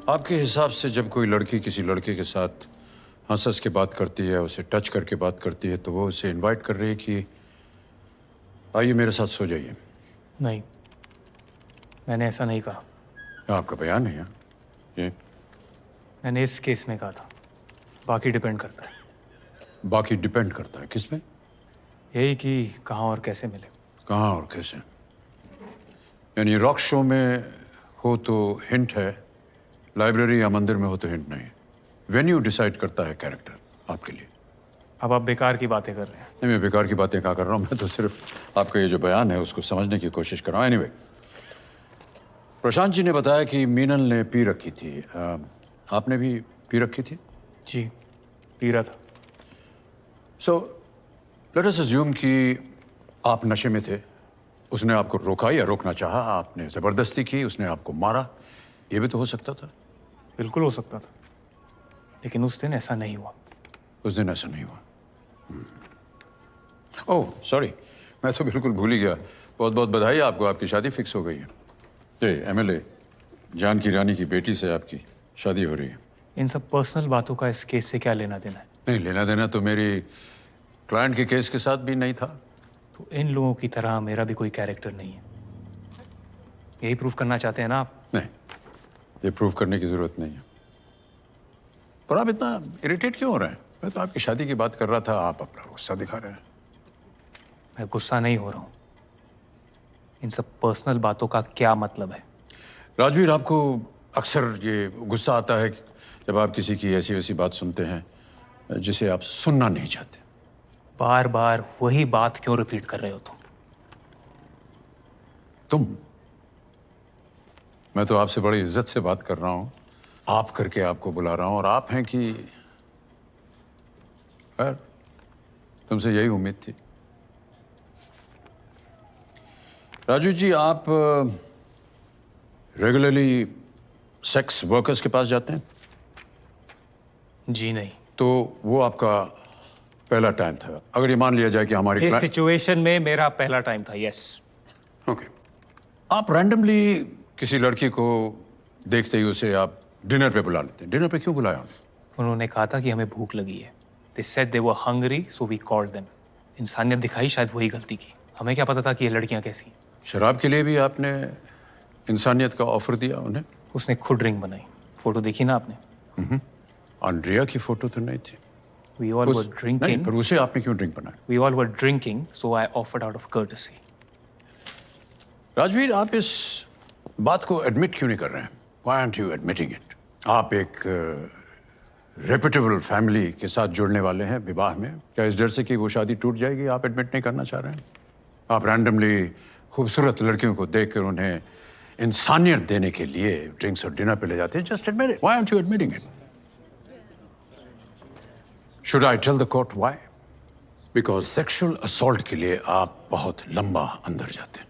आपके हिसाब से जब कोई लड़की किसी लड़के के साथ हंस हंस के बात करती है, उसे टच करके बात करती है, तो वो उसे इनवाइट कर रही है कि आइए मेरे साथ सो जाइए। नहीं, मैंने ऐसा नहीं कहा। आपका बयान है ये। मैंने इस केस में कहा था, बाकी डिपेंड करता है। बाकी डिपेंड करता है किस पे? यही कि कहाँ और कैसे मिले। कहाँ और कैसे? यानी रॉक शो में हो तो हिंट है, लाइब्रेरी या मंदिर में हो तो हिंट नहीं। वेन्यू डिसाइड करता है कैरेक्टर आपके लिए। अब आप बेकार की बातें कर रहे हैं। नहीं, मैं बेकार की बातें कहाँ कर रहा हूँ, मैं तो सिर्फ आपका ये जो बयान है उसको समझने की कोशिश कर रहा हूँ। एनीवे, प्रशांत जी ने बताया कि मीनल ने पी रखी थी। आपने भी पी रखी थी? जी, पी रहा था। सो लेट अस अज्यूम कि आप नशे में थे, उसने आपको रोका या रोकना चाहा, आपने जबरदस्ती की, उसने आपको मारा, ये भी तो हो सकता था। बिल्कुल हो सकता था, लेकिन उस दिन ऐसा नहीं हुआ। उस दिन ऐसा नहीं हुआ। ओह सॉरी, मैं तो बिल्कुल भूल ही गया। बहुत बहुत बधाई आपको, आपकी शादी फिक्स हो गई है। जी, एमएलए जानकी रानी की बेटी से आपकी शादी हो रही है। इन सब पर्सनल बातों का इस केस से क्या लेना देना है? नहीं, लेना देना तो मेरी क्लाइंट के केस के साथ भी नहीं था। तो इन लोगों की तरह मेरा भी कोई कैरेक्टर नहीं है, यही प्रूफ करना चाहते हैं ना आप? नहीं, ये प्रूव करने की जरूरत नहीं है। पर आप इतना इरिटेट क्यों हो रहे हैं? मैं तो आपकी शादी की बात कर रहा था, आप अपना गुस्सा दिखा रहे हैं। मैं गुस्सा नहीं हो रहा हूँ। इन सब पर्सनल बातों का क्या मतलब है? राजवीर, आपको अक्सर ये गुस्सा आता है जब आप किसी की ऐसी वैसी बात सुनते हैं जिसे आप सुनना नहीं चाहते। बार बार वही बात क्यों रिपीट कर रहे हो तुम? मैं तो आपसे बड़ी इज्जत से बात कर रहा हूं, आप करके आपको बुला रहा हूं, और आप हैं कि खैर, तुमसे यही उम्मीद थी। राजू जी, आप रेगुलरली सेक्स वर्कर्स के पास जाते हैं? जी नहीं। तो वो आपका पहला टाइम था? अगर ये मान लिया जाए कि हमारी इस सिचुएशन में मेरा पहला टाइम था, यस। ओके, आप रैंडमली किसी लड़की को देखते ही उसे आप डिनर पे बुला लेते हैं। डिनर पे क्यों बुलाया उन्हें? उन्होंने कहा था कि हमें भूख लगी है। They said they were hungry, so we called them. इंसानियत दिखाई, शायद वही गलती की। हमें क्या पता था कि ये लड़कियां कैसी हैं। शराब के लिए भी आपने इंसानियत का ऑफर दिया उन्हें? उसने खुद ड्रिंक बनाई। फोटो देखी ना आपने? आंड्रिया की फोटो तो नहीं थी। We all were नहीं, drinking. पर उसे आपने क्यों ड्रिंक बनाया? We all were drinking, so I offered out of courtesy. Rajveer, आप इस बात को एडमिट क्यों नहीं कर रहे हैं? Why aren't you admitting it? आप एक रेपुटेबल फैमिली के साथ जुड़ने वाले हैं विवाह में। क्या इस डर से कि वो शादी टूट जाएगी आप एडमिट नहीं करना चाह रहे हैं? आप रैंडमली खूबसूरत लड़कियों को देखकर उन्हें इंसानियत देने के लिए ड्रिंक्स और डिनर पे ले जाते हैं। Just admit it. Why aren't you admitting it? Should I tell the court why? Because sexual assault के लिए आप बहुत लंबा अंदर जाते हैं।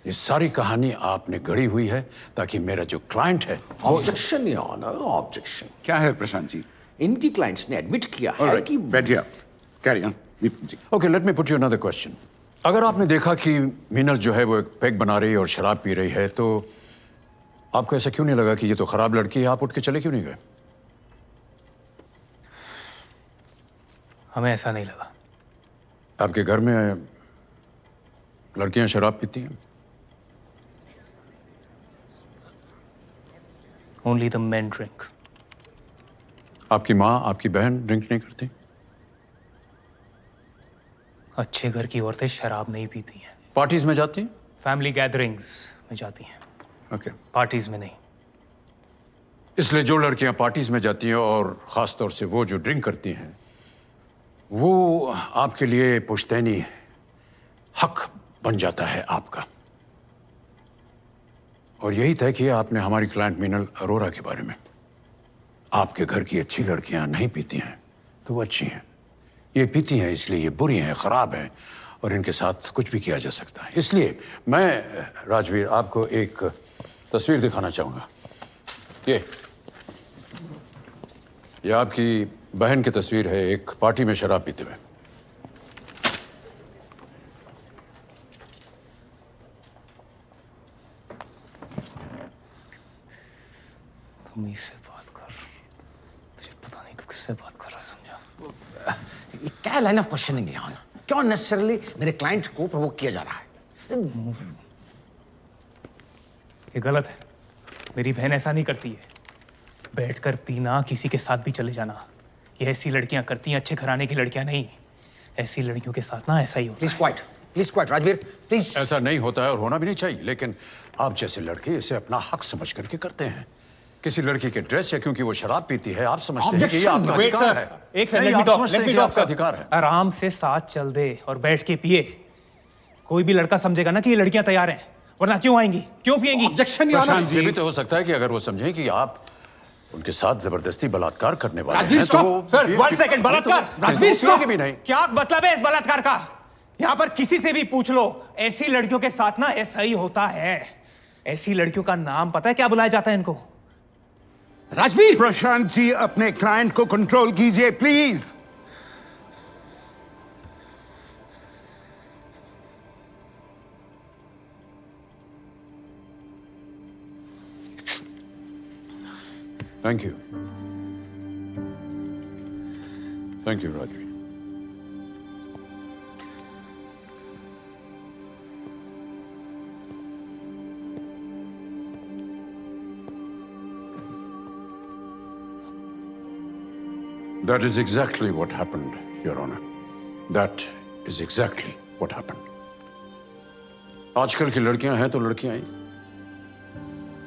ये सारी कहानी आपने गढ़ी हुई है ताकि मेरा जो क्लाइंट है ऑब्जेक्शन योर ऑनर, ऑब्जेक्शन। क्या है प्रशांत जी? इनकी क्लाइंट्स ने एडमिट किया है कि बैठिए, carry on Deepak ji. Okay, let me put you another question. अगर आपने देखा कि मीनल जो है वो एक पैग बना रही है और शराब पी रही है, तो आपको ऐसा क्यों नहीं लगा कि ये तो खराब लड़की है? आप उठ के चले क्यों नहीं गए? हमें ऐसा नहीं लगा। आपके घर में लड़कियां शराब पीती हैं? Only the men drink. आपकी माँ, आपकी बहन ड्रिंक नहीं करती? अच्छे घर की औरतें शराब नहीं पीती हैं। पार्टीज में जाती हैं? फैमिली गैदरिंग्स में जाती हैं, ओके। पार्टीज में नहीं। इसलिए जो लड़कियां पार्टीज में जाती हैं और खास तौर से वो जो ड्रिंक करती हैं, वो आपके लिए पुश्तैनी हक बन जाता है आपका। और यही तय किया आपने हमारी क्लाइंट मीनल अरोरा के बारे में। आपके घर की अच्छी लड़कियां नहीं पीती हैं तो वो अच्छी हैं, ये पीती हैं इसलिए ये बुरी हैं, खराब हैं, और इनके साथ कुछ भी किया जा सकता है। इसलिए मैं राजवीर आपको एक तस्वीर दिखाना चाहूंगा। ये आपकी बहन की तस्वीर है, एक पार्टी में शराब पीते हुए। तुम इससे बात कर, तुझे पता नहीं तू किससे बात कर रहा है, समझा? ये क्या लाइन ऑफ क्वेश्चनिंग है यहाँ ना? क्यों नेसेसरली मेरे क्लाइंट को प्रोवोक किया जा रहा है? ये गलत है। मेरी बहन ऐसा नहीं करती है। बैठकर पीना, किसी के साथ भी चले जाना, ये ऐसी लड़कियां करती हैं, अच्छे घराने की लड़कियां नहीं। ऐसी लड़कियों के साथ ना ऐसा ही होता है। Please quite Rajveer, please. ऐसा नहीं होता है और होना भी नहीं चाहिए, लेकिन आप जैसे लड़के इसे अपना हक समझ करके करते हैं। किसी लड़की के ड्रेस या क्योंकि वो शराब पीती है आप समझते हैं कि ये आपका Wait, अधिकार sir. है। एक सेकंड, नहीं, let me आप talk, समझते let हैं me कि talk, आपका sir. अधिकार है। आराम से साथ चल दे और बैठ के पिए। कोई भी लड़का समझेगा ना कि ये लड़कियां तैयार हैं, वरना क्यों आएंगी, क्यों पिएंगी? Objection your Prashant honour. जी, ये भी तो हो सकता है कि अगर वो समझें कि आप उनके साथ जबरदस्ती बलात्कार करने वाले राजवीर, हैं stop! वो सर, ये- 1 सेकंड, बलात्कार! राजवीर, वो पिएंगे भी नहीं। क्या मतलब है इस बलात्कार का? यहाँ पर किसी से भी पूछ लो, ऐसी लड़कियों के साथ ना ऐसा ही होता है। ऐसी लड़कियों का नाम पता है क्या बुलाया जाता है इनको? राजवीर, प्रशांत जी अपने क्लाइंट को कंट्रोल कीजिए please. Thank you, thank you Rajveer. That is exactly what happened, Your Honor. That is exactly what happened. आजकल की लड़कियां हैं तो लड़कियां ही।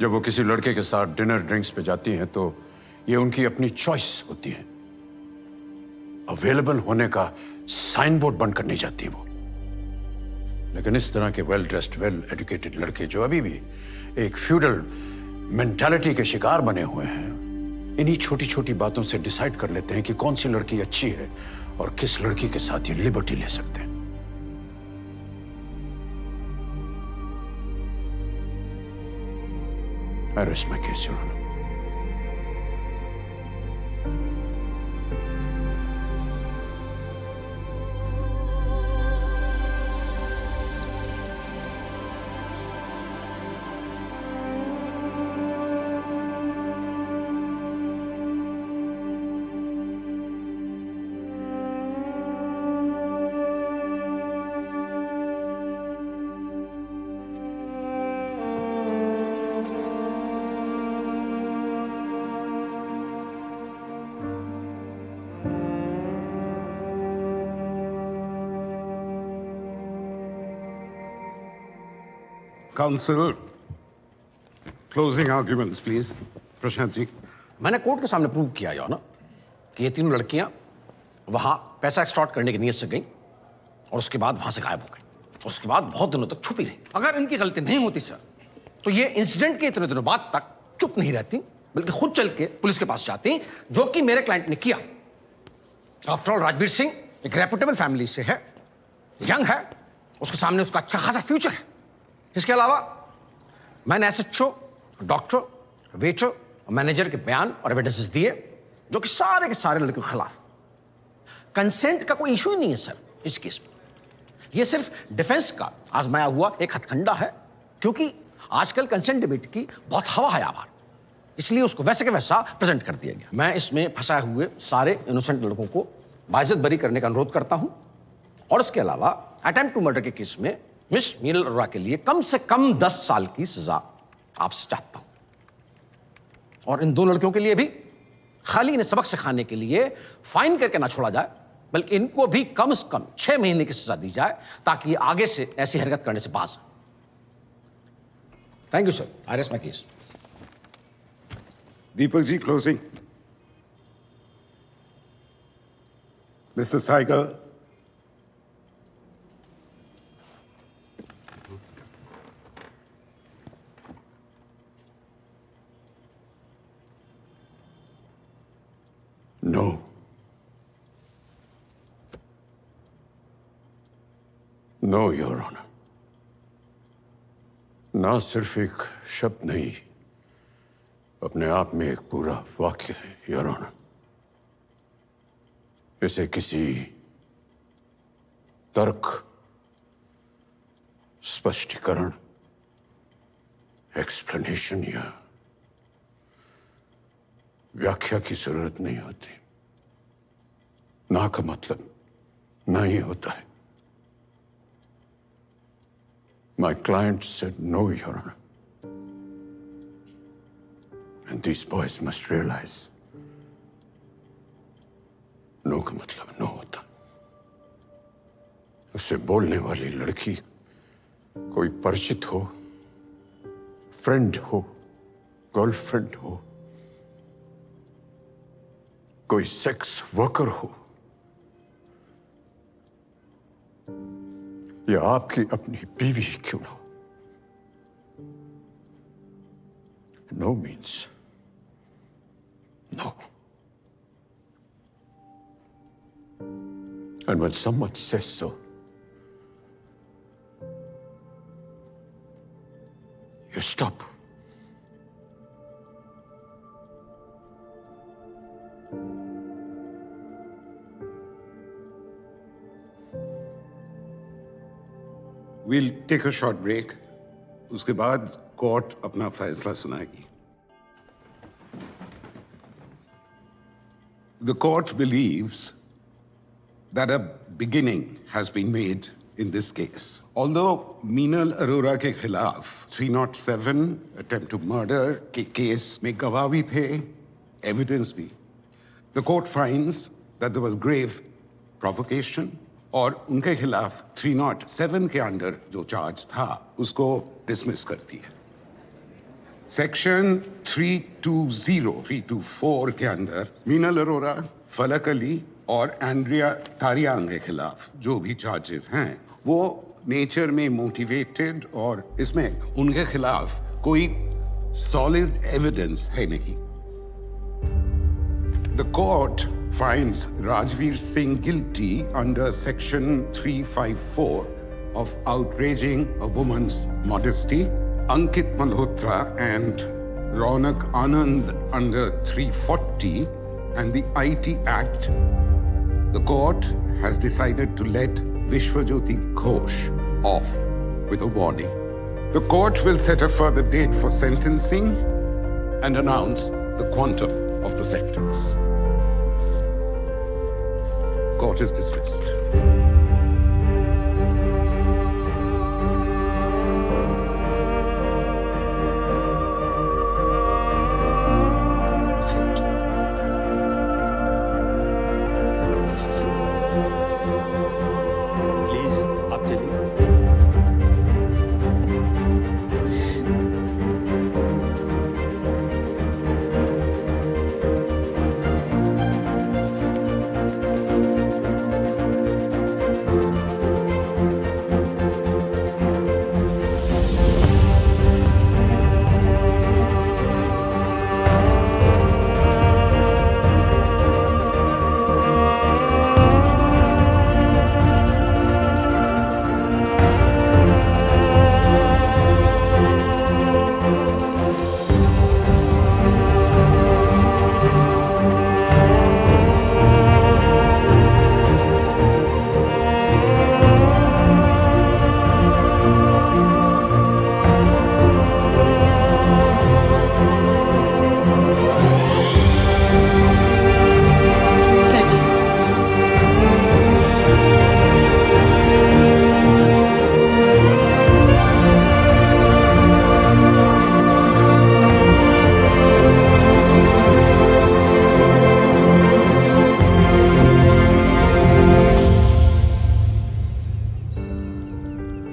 जब वो किसी लड़के के साथ डिनर ड्रिंक्स पे जाती हैं तो ये उनकी अपनी चॉइस होती है। अवेलेबल होने का साइन बोर्ड बनकर नहीं जाती वो। लेकिन इस तरह के वेल ड्रेस्ड, वेल एजुकेटेड लड़के जो अभी भी एक फ्यूडल मेंटालिटी के शिकार बने हुए हैं, इन्हीं छोटी छोटी बातों से डिसाइड कर लेते हैं कि कौन सी लड़की अच्छी है और किस लड़की के साथ ये लिबर्टी ले सकते हैं। I rest my case, Your Honor. Counsel closing arguments please. Prashant ji, मैंने कोर्ट के सामने प्रूव किया यो ना कि ये तीनों लड़कियां वहां पैसा एक्सटॉर्ट करने की नीयत से गई और उसके बाद वहां से गायब हो गई। उसके बाद बहुत दिनों तक छुपी रही। अगर इनकी गलती नहीं होती सर, तो ये इंसिडेंट के इतने दिनों बाद तक चुप नहीं रहती, बल्कि खुद चल के पुलिस के पास जाती, जो कि मेरे क्लाइंट ने किया। आफ्टर ऑल राजवीर सिंह एक रेपुटेबल फैमिली से है, यंग है, उसके सामने उसका अच्छा खासा फ्यूचर है। इसके अलावा मैंने एसएचओ, डॉक्टर, वेटर और मैनेजर के बयान और एविडेंसेस दिए, जो कि सारे के सारे लड़कों के खिलाफ। कंसेंट का कोई इशू ही नहीं है सर इस केस में। यह सिर्फ डिफेंस का आजमाया हुआ एक हथकंडा है, क्योंकि आजकल कंसेंट डिबेट की बहुत हवा है आभार, इसलिए उसको वैसे के वैसा प्रेजेंट कर दिया गया। मैं इसमें फंसाए हुए सारे इनोसेंट लड़कों को बाइज्जत बरी करने का अनुरोध करता हूं, और इसके अलावा अटेम्प्ट टू मर्डर के केस में मिस मीनल अरोड़ा के लिए कम से कम 10 साल की सजा आपसे चाहता हूं। और इन दो लड़कियों के लिए भी खाली इन्हें सबक सिखाने के लिए फाइन करके ना छोड़ा जाए, बल्कि इनको भी कम से कम 6 महीने की सजा दी जाए, ताकि ये आगे से ऐसी हरकत करने से बाज आए। Thank you sir, I rest my case. Deepak ji closing. Mister साइगर, नो, नो योर ऑनर। ना सिर्फ एक शब्द नहीं, अपने आप में एक पूरा वाक्य है योर ऑनर। इसे किसी तर्क, स्पष्टीकरण, एक्सप्लेनेशन या व्याख्या की जरूरत नहीं होती। ना का मतलब ना ही होता है। My client said no, Your Honor. And these boys must realize no का मतलब no होता। उससे बोलने वाली लड़की कोई परिचित हो, फ्रेंड हो, गर्लफ्रेंड हो, कोई सेक्स वर्कर हो, या आपकी अपनी बीवी क्यों ना हो। No means no. And when someone says so, you stop. We'll take a short break. उसके बाद कोर्ट अपना फैसला सुनाएगी। The court believes that a beginning has been made in this case. Although Meenal Arora के खिलाफ 307 attempt to murder के case में गवाह भी थे, evidence भी, the court finds that there was grave provocation और उनके खिलाफ 307 के अंडर जो चार्ज था उसको डिसमिस करती है। सेक्शन 324 के अंदर मीनल अरोरा, फलक अली और एंड्रिया तारियांग के खिलाफ जो भी चार्जेस हैं वो नेचर में मोटिवेटेड और इसमें उनके खिलाफ कोई सॉलिड एविडेंस है नहीं। The court finds Rajveer Singh guilty under section 354 of outraging a woman's modesty, Ankit Malhotra and Raunak Anand under 340 and the IT Act. The court has decided to let Vishwajyoti Ghosh off with a warning. The court will set a further date for sentencing and announce the quantum of the sentence. Court is dismissed.